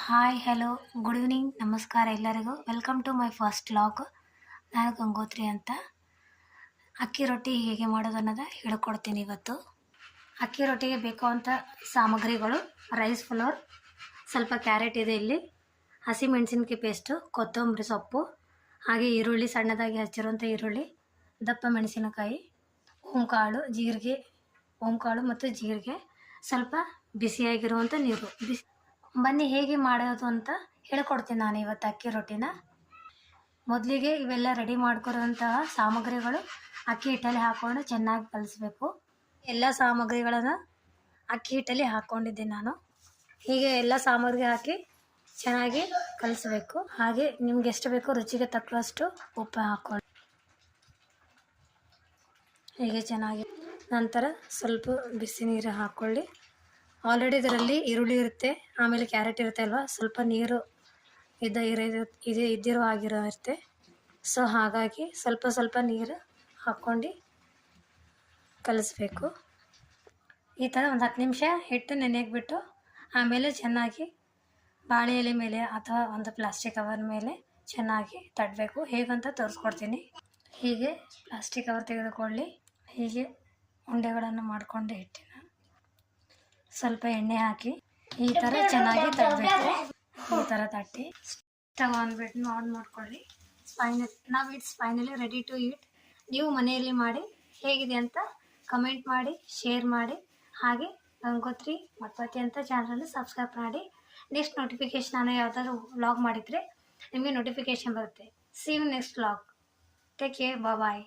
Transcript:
Hi hello good evening ನಮಸ್ಕಾರ ಎಲ್ಲರಿಗೂ welcome to my first vlog. ನಾನು ಗಂಗೋತ್ರಿ ಅಂತ. ಅಕ್ಕಿ ರೊಟ್ಟಿ ಹೇಗೆ ಮಾಡೋದು ಅನ್ನೋದು ಹೇಳ್ಕೊಡ್ತೀನಿ ಇವತ್ತು. ಅಕ್ಕಿ ರೊಟ್ಟಿಗೆ ಬೇಕಾದಂಥ ಸಾಮಗ್ರಿಗಳು: ರೈಸ್ ಫ್ಲೋರ್, ಸ್ವಲ್ಪ ಕ್ಯಾರೆಟ್ ಇದೆ ಇಲ್ಲಿ, ಹಸಿಮೆಣಸಿನ್ಕಾಯಿ ಪೇಸ್ಟು, ಕೊತ್ತಂಬರಿ ಸೊಪ್ಪು, ಹಾಗೆ ಈರುಳ್ಳಿ, ಸಣ್ಣದಾಗಿ ಹಚ್ಚಿರುವಂಥ ಈರುಳ್ಳಿ, ದಪ್ಪ ಮೆಣಸಿನಕಾಯಿ, ಓಂಕಾಳು ಮತ್ತು ಜೀರಿಗೆ, ಸ್ವಲ್ಪ ಬಿಸಿಯಾಗಿರುವಂಥ ನೀರು. ಬನ್ನಿ ಹೇಗೆ ಮಾಡೋದು ಅಂತ ಹೇಳ್ಕೊಡ್ತೀನಿ ನಾನು ಇವತ್ತು ಅಕ್ಕಿ ರೊಟ್ಟಿನ. ಮೊದಲಿಗೆ ಇವೆಲ್ಲ ರೆಡಿ ಮಾಡ್ಕೊರೋಂತಹ ಸಾಮಗ್ರಿಗಳು ಅಕ್ಕಿ ಹಿಟ್ಟಲ್ಲಿ ಹಾಕ್ಕೊಂಡು ಚೆನ್ನಾಗಿ ಕಲಿಸ್ಬೇಕು. ಎಲ್ಲ ಸಾಮಗ್ರಿಗಳನ್ನು ಅಕ್ಕಿ ಹಿಟ್ಟಲ್ಲಿ ಹಾಕ್ಕೊಂಡಿದ್ದೀನಿ ನಾನು. ಹೀಗೆ ಎಲ್ಲ ಸಾಮಗ್ರಿ ಹಾಕಿ ಚೆನ್ನಾಗಿ ಕಲಿಸ್ಬೇಕು. ಹಾಗೆ ನಿಮ್ಗೆ ಎಷ್ಟು ಬೇಕೋ ರುಚಿಗೆ ತಕ್ಕಷ್ಟು ಉಪ್ಪು ಹಾಕ್ಕೊಳ್ಳಿ. ಹೀಗೆ ಚೆನ್ನಾಗಿ ನಂತರ ಸ್ವಲ್ಪ ಬಿಸಿ ನೀರು ಹಾಕ್ಕೊಳ್ಳಿ. ಆಲ್ರೆಡಿ ಇದರಲ್ಲಿ ಈರುಳ್ಳಿ ಇರುತ್ತೆ, ಆಮೇಲೆ ಕ್ಯಾರೆಟ್ ಇರುತ್ತೆ ಅಲ್ವಾ, ಸ್ವಲ್ಪ ನೀರು ಇದ್ದಿರೋ ಇರುತ್ತೆ. ಸೊ ಹಾಗಾಗಿ ಸ್ವಲ್ಪ ನೀರು ಹಾಕ್ಕೊಂಡು ಕಲಿಸ್ಬೇಕು. ಈ ಥರ ಒಂದು 10 ನಿಮಿಷ ಹಿಟ್ಟು ನೆನೆಯಕ್ಕೆ ಬಿಟ್ಟು ಆಮೇಲೆ ಚೆನ್ನಾಗಿ ಬಾಳೆ ಎಲೆ ಮೇಲೆ ಅಥವಾ ಒಂದು ಪ್ಲಾಸ್ಟಿಕ್ ಕವರ್ ಮೇಲೆ ಚೆನ್ನಾಗಿ ತಟ್ಟಬೇಕು. ಹೇಗಂತ ತೋರಿಸ್ಕೊಡ್ತೀನಿ. ಹೀಗೆ ಪ್ಲಾಸ್ಟಿಕ್ ಕವರ್ ತೆಗೆದುಕೊಳ್ಳಿ. ಹೀಗೆ ಉಂಡೆಗಳನ್ನು ಮಾಡಿಕೊಂಡು ಹಿಟ್ಟಿನ ಸ್ವಲ್ಪ ಎಣ್ಣೆ ಹಾಕಿ ಈ ಥರ ಚೆನ್ನಾಗಿ ತಟ್ಟಬೇಕು. ಈ ಥರ ತಟ್ಟಿ ಸ್ಟವ್ ಆನ್ ಮಾಡ್ಕೊಳ್ಳಿ. It's finally ready to eat. ನೀವು ಮನೆಯಲ್ಲಿ ಮಾಡಿ ಹೇಗಿದೆ ಅಂತ ಕಮೆಂಟ್ ಮಾಡಿ, ಶೇರ್ ಮಾಡಿ. ಹಾಗೆ ಗಂಗೋತ್ರಿ ಮತ್ಪತಿ ಅಂತ ಚಾನಲಲ್ಲಿ ಸಬ್ಸ್ಕ್ರೈಬ್ ಮಾಡಿ. ನೆಕ್ಸ್ಟ್ ನೋಟಿಫಿಕೇಶನ್ ನಾನು ಯಾವುದಾದ್ರು ವ್ಲಾಗ್ ಮಾಡಿದರೆ ನಿಮಗೆ ನೋಟಿಫಿಕೇಶನ್ ಬರುತ್ತೆ. See you next vlog. Take care, bye.